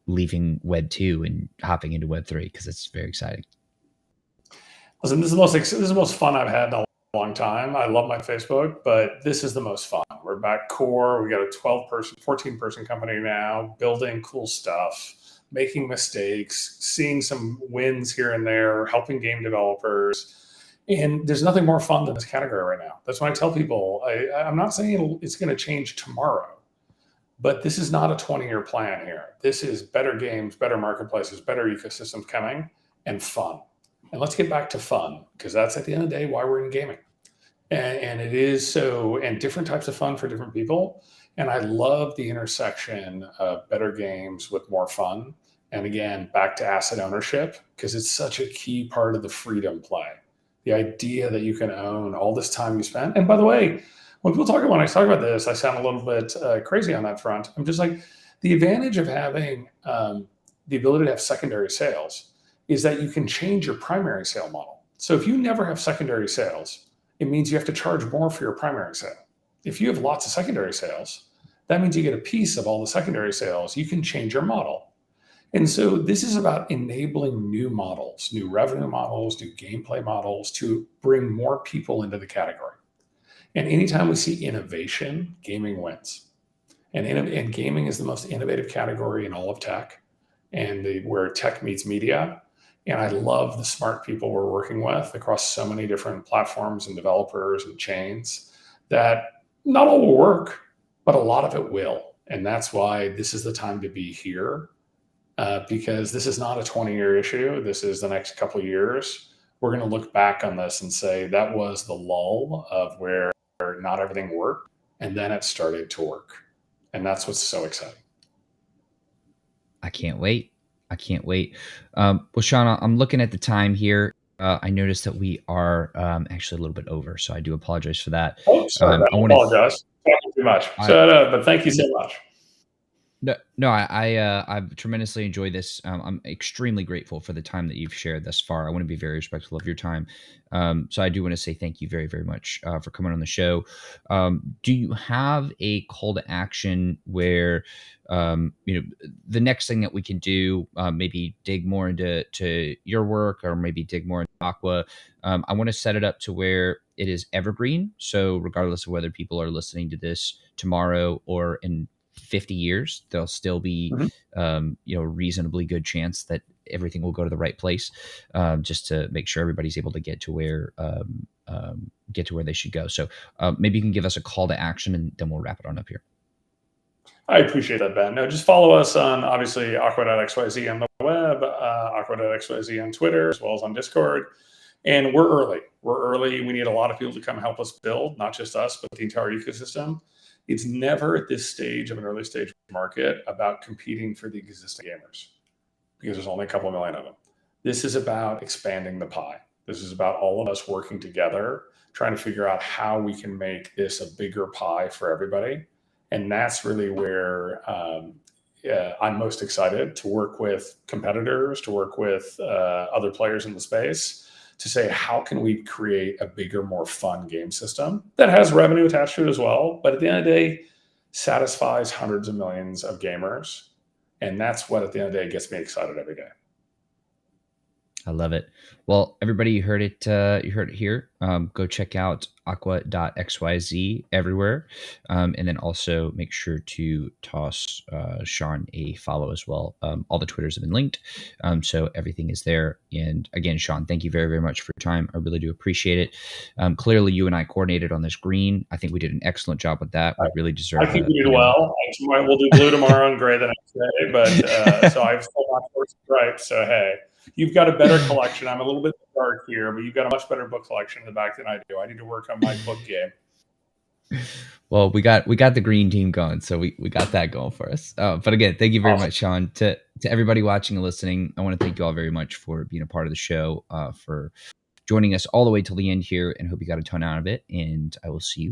leaving Web 2 and hopping into Web 3 because it's very exciting. Listen, this is the most fun I've had in a long time. I love my Facebook, but this is the most fun. We're back core. We got a 14-person company now, building cool stuff, making mistakes, seeing some wins here and there, helping game developers. And there's nothing more fun than this category right now. That's why I tell people, I'm not saying it's going to change tomorrow, but this is not a 20-year plan here. This is better games, better marketplaces, better ecosystems coming, and fun. And let's get back to fun, because that's at the end of the day why we're in gaming. And it is so, and different types of fun for different people. And I love the intersection of better games with more fun. And again, back to asset ownership, because it's such a key part of the freedom play. The idea that you can own all this time you spent. And by the way, when I talk about this, I sound a little bit crazy on that front. I'm just like, the advantage of having the ability to have secondary sales is that you can change your primary sale model. So if you never have secondary sales, it means you have to charge more for your primary sale. If you have lots of secondary sales, that means you get a piece of all the secondary sales. You can change your model. And so this is about enabling new models, new revenue models, new gameplay models to bring more people into the category. And anytime we see innovation, gaming wins. And gaming is the most innovative category in all of tech, and where tech meets media. And I love the smart people we're working with across so many different platforms and developers and chains that not all will work, but a lot of it will. And that's why this is the time to be here, because this is not a 20-year issue. This is the next couple of years. We're going to look back on this and say that was the lull of where not everything worked, and then it started to work. And that's what's so exciting. I can't wait. I can't wait. Well, Shauna, I'm looking at the time here. I noticed that we are actually a little bit over, so I do apologize for that. Oh, sorry, I I want to. apologize. Talking too much. I So, but thank you so much. No, no, I've tremendously enjoyed this. I'm extremely grateful for the time that you've shared thus far. I want to be very respectful of your time. So I do want to say thank you very, very much for coming on the show. Do you have a call to action where, the next thing that we can do, maybe dig more into your work or maybe dig more into Aqua? I want to set it up to where it is evergreen. So regardless of whether people are listening to this tomorrow or in 50 years, there'll still be, Mhm. a reasonably good chance that everything will go to the right place, just to make sure everybody's able to get to where they should go. So maybe you can give us a call to action, and then we'll wrap it on up here. I appreciate that, Ben. No, just follow us on obviously aqua.xyz on the web, aqua.xyz on Twitter, as well as on Discord. And we're early. We're early. We need a lot of people to come help us build, not just us, but the entire ecosystem. It's never at this stage of an early stage market about competing for the existing gamers because there's only a couple million of them. This is about expanding the pie. This is about all of us working together, trying to figure out how we can make this a bigger pie for everybody. And that's really where I'm most excited to work with competitors, to work with other players in the space, to say, how can we create a bigger, more fun game system that has revenue attached to it as well, but at the end of the day, satisfies hundreds of millions of gamers. And that's what, at the end of the day, gets me excited every day. I love it. Well, everybody, you heard it. You heard it here. Go check out aqua.xyz everywhere, and then also make sure to toss Sean a follow as well. All the Twitters have been linked, so everything is there. And again, Sean, thank you very, very much for your time. I really do appreciate it. Clearly, you and I coordinated on this green. I think we did an excellent job with that. We really I deserve think a, we did well. We'll do blue tomorrow and gray the next day. But so I've still not forced stripes. So hey, you've got a better collection. I'm a little bit dark here, but you've got a much better book collection in the back than I do. I need to work on my book game. Well, we got the green team going, so we got that going for us. But again, thank you very Awesome. much, Sean. To everybody watching and listening, I want to thank you all very much for being a part of the show, for joining us all the way till the end here, and hope you got a ton out of it. And I will see you